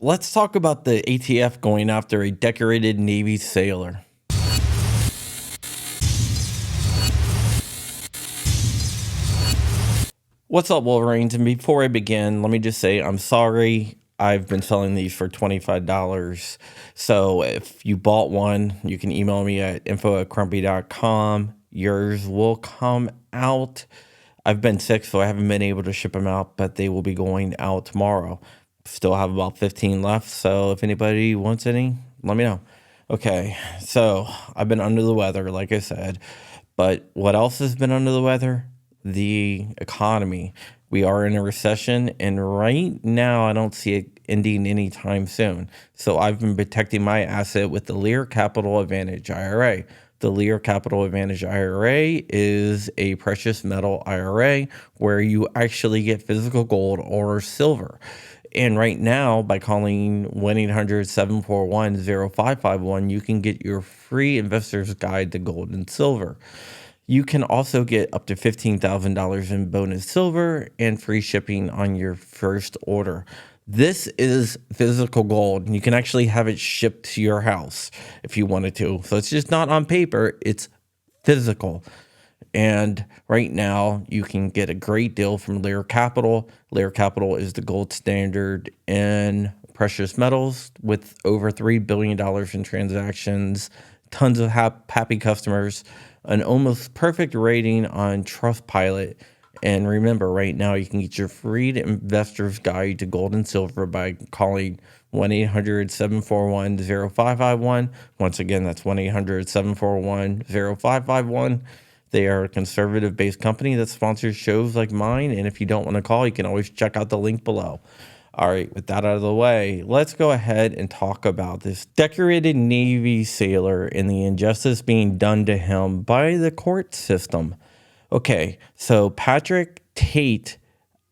let's talk about the ATF going after a decorated Navy sailor. What's up, Wolverines? And before I begin, let me just say I'm sorry. I've been selling these for $25. So if you bought one, you can email me at info@crumpy.com. Yours will come out. I've been sick, so I haven't been able to ship them out, but they will be going out tomorrow. Still have about 15 left, so if anybody wants any, let me know. Okay, so I've been under the weather, like I said, but what else has been under the weather? The economy. We are in a recession, and right now I don't see it ending anytime soon. So I've been protecting my asset with the Lear Capital Advantage IRA. The Lear Capital Advantage IRA is a precious metal IRA where you actually get physical gold or silver. And right now, by calling 1-800-741-0551, you can get your free investor's guide to gold and silver. You can also get up to $15,000 in bonus silver and free shipping on your first order. This is physical gold. You can actually have it shipped to your house if you wanted to. So it's just not on paper, it's physical. And right now, you can get a great deal from Lear Capital. Lear Capital is the gold standard in precious metals with over $3 billion in transactions, tons of happy customers, an almost perfect rating on Trustpilot. And remember, right now, you can get your free investor's guide to gold and silver by calling 1-800-741-0551. Once again, that's 1-800-741-0551. They are a conservative-based company that sponsors shows like mine, and if you don't want to call, you can always check out the link below. All right, with that out of the way, let's go ahead and talk about this decorated Navy sailor and the injustice being done to him by the court system. Okay, so Patrick Tate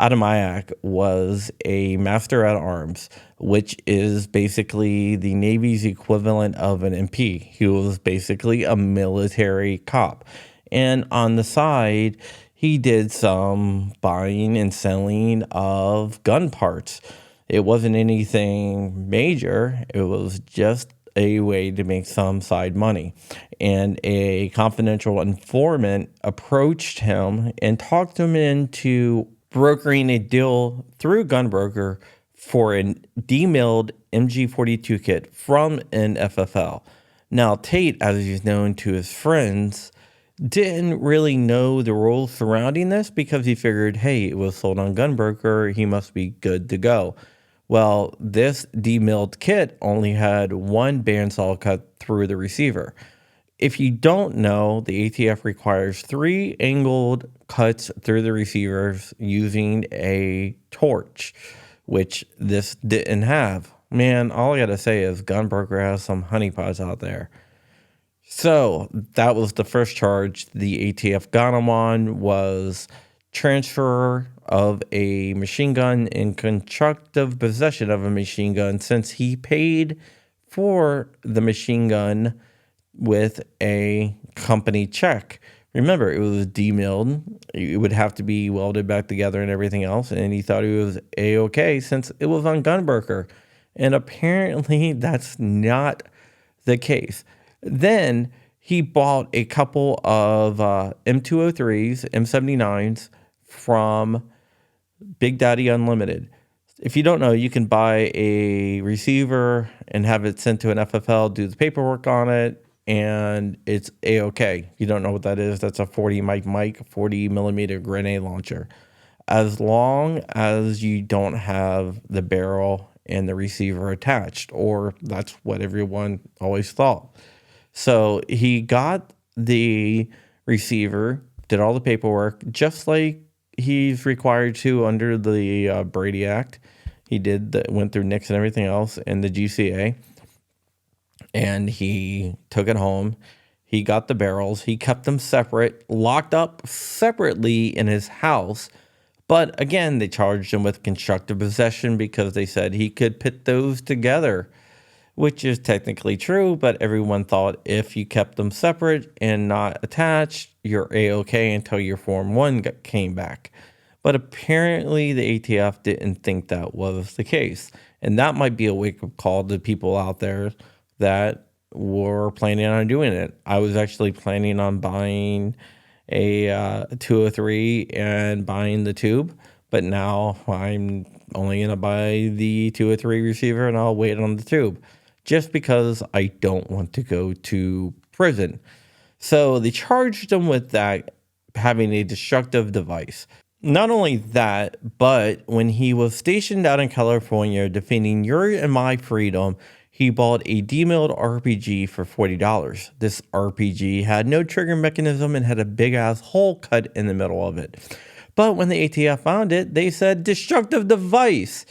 Adamiak was a master at arms, which is basically the Navy's equivalent of an MP. He was basically a military cop. And on the side, he did some buying and selling of gun parts. It wasn't anything major. It was just a way to make some side money. And a confidential informant approached him and talked him into brokering a deal through Gunbroker for a demilled MG42 kit from NFA. Now, Tate, as he's known to his friends, didn't really know the rules surrounding this because he figured, hey, it was sold on Gunbroker, he must be good to go. Well, this demilled kit only had one bandsaw cut through the receiver. If you don't know, the ATF requires 3 angled cuts through the receivers using a torch, which this didn't have. Man, all I gotta say is Gunbroker has some honeypots out there. So that was the first charge the ATF got him on, was transfer of a machine gun and constructive possession of a machine gun, since he paid for the machine gun with a company check. Remember, it was demilled. It would have to be welded back together and everything else, and he thought he was A-okay since it was on Gunbroker. And apparently that's not the case. Then he bought a couple of M203s, M79s from Big Daddy Unlimited. If you don't know, you can buy a receiver and have it sent to an FFL, do the paperwork on it, and it's A-okay. You don't know what that is? That's a 40 millimeter grenade launcher. As long as you don't have the barrel and the receiver attached, or that's what everyone always thought. So he got the receiver, did all the paperwork, just like he's required to under the Brady Act. He went through NICS and everything else and the GCA. And he took it home. He got the barrels. He kept them separate, locked up separately in his house. But again, they charged him with constructive possession because they said he could put those together, which is technically true, but everyone thought if you kept them separate and not attached, you're A-okay until your Form 1 came back. But apparently the ATF didn't think that was the case. And that might be a wake-up call to people out there that were planning on doing it. I was actually planning on buying a 203 and buying the tube, but now I'm only going to buy the 203 receiver and I'll wait on the tube just because I don't want to go to prison. So they charged him with that, having a destructive device. Not only that, but when he was stationed out in California defending your and my freedom, he bought a demilled RPG for $40. This RPG had no trigger mechanism and had a big ass hole cut in the middle of it. But when the ATF found it, they said destructive device.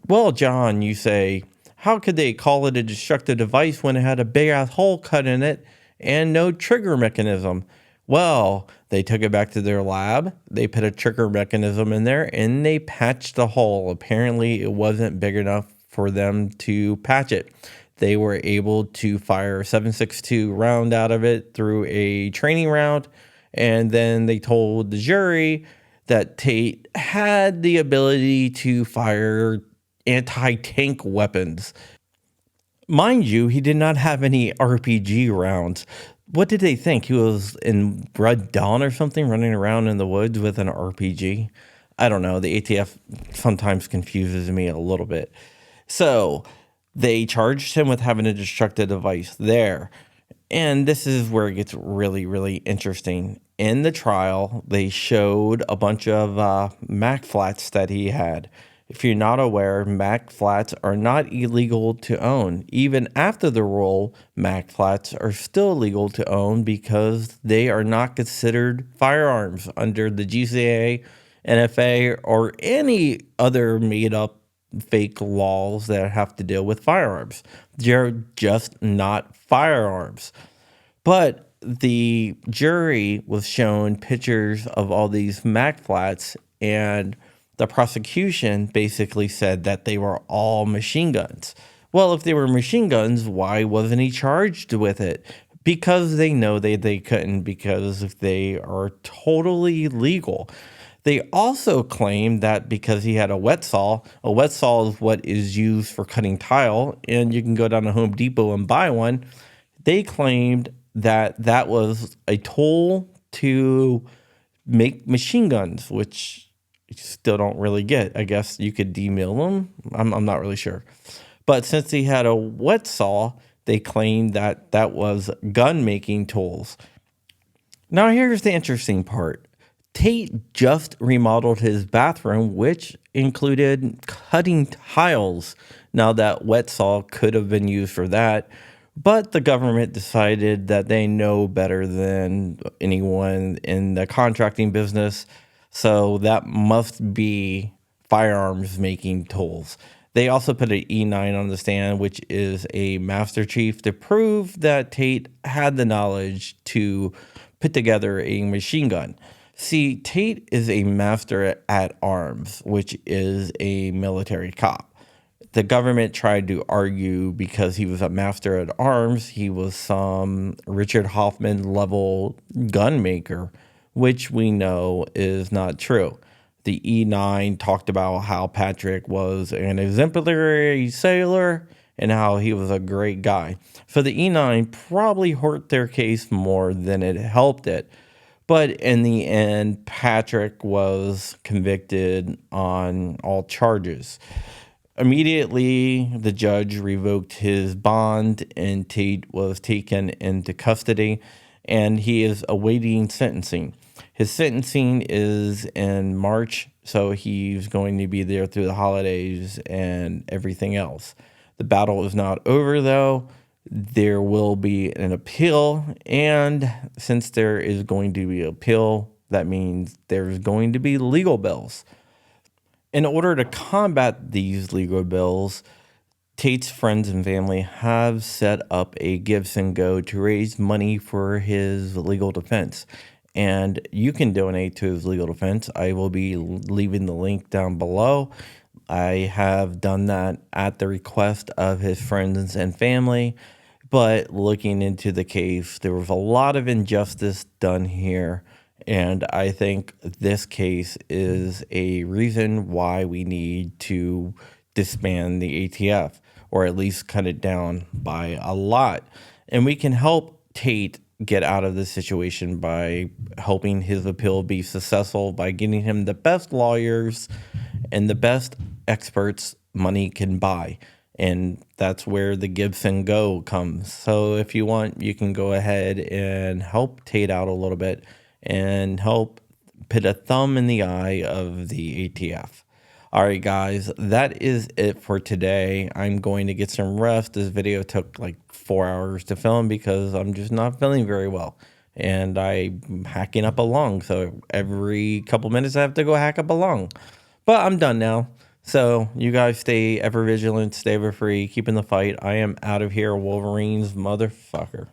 Well, John, you say, how could they call it a destructive device when it had a big ass hole cut in it and no trigger mechanism? Well, they took it back to their lab, they put a trigger mechanism in there, and they patched the hole. Apparently, it wasn't big enough for them to patch it. They were able to fire a 7.62 round out of it through a training round, and then they told the jury that Tate had the ability to fire anti-tank weapons. Mind you, he did not have any RPG rounds. What did they think? He was in Red Dawn or something, running around in the woods with an RPG? I don't know. The ATF sometimes confuses me a little bit. So they charged him with having a destructive device there. And this is where it gets really, really interesting. In the trial, they showed a bunch of Mac flats that he had. If you're not aware, Mac flats are not illegal to own. Even after the rule, Mac flats are still legal to own because they are not considered firearms under the GCA, NFA, or any other made-up fake laws that have to deal with firearms. They're just not firearms. But the jury was shown pictures of all these Mac flats, and the prosecution basically said that they were all machine guns. Well, if they were machine guns, why wasn't he charged with it? Because they know they couldn't, because they are totally legal. They also claim that because he had a wet saw is what is used for cutting tile, and you can go down to Home Depot and buy one. They claimed that that was a tool to make machine guns, which you still don't really get. I guess you could demill them. I'm not really sure. But since he had a wet saw, they claimed that that was gun making tools. Now here's the interesting part. Tate just remodeled his bathroom, which included cutting tiles. Now that wet saw could have been used for that, but the government decided that they know better than anyone in the contracting business, so that must be firearms making tools. They also put an E9 on the stand, which is a master chief, to prove that Tate had the knowledge to put together a machine gun. See, Tate is a master at arms, which is a military cop. The government tried to argue because he was a master at arms, he was some Richard Hoffman level gun maker, which we know is not true. The E9 talked about how Patrick was an exemplary sailor and how he was a great guy. So the E9 probably hurt their case more than it helped it. But in the end, Patrick was convicted on all charges. Immediately, the judge revoked his bond and Tate was taken into custody, and he is awaiting sentencing. His sentencing is in March, so he's going to be there through the holidays and everything else. The battle is not over, though. There will be an appeal, and since there is going to be an appeal, that means there's going to be legal bills. In order to combat these legal bills, Tate's friends and family have set up a Gives and Go to raise money for his legal defense. And you can donate to his legal defense. I will be leaving the link down below. I have done that at the request of his friends and family. But looking into the case, there was a lot of injustice done here. And I think this case is a reason why we need to disband the ATF, or at least cut it down by a lot. And we can help Tate get out of this situation by helping his appeal be successful, by getting him the best lawyers and the best experts money can buy. And that's where the Gibson Go comes. So if you want, you can go ahead and help Tate out a little bit and help put a thumb in the eye of the ATF. All right, guys, that is it for today. I'm going to get some rest. This video took like 4 hours to film because I'm just not feeling very well. And I'm hacking up a lung. So every couple minutes I have to go hack up a lung. But I'm done now. So you guys stay ever vigilant, stay ever free, keep in the fight. I am out of here, Wolverines, motherfucker.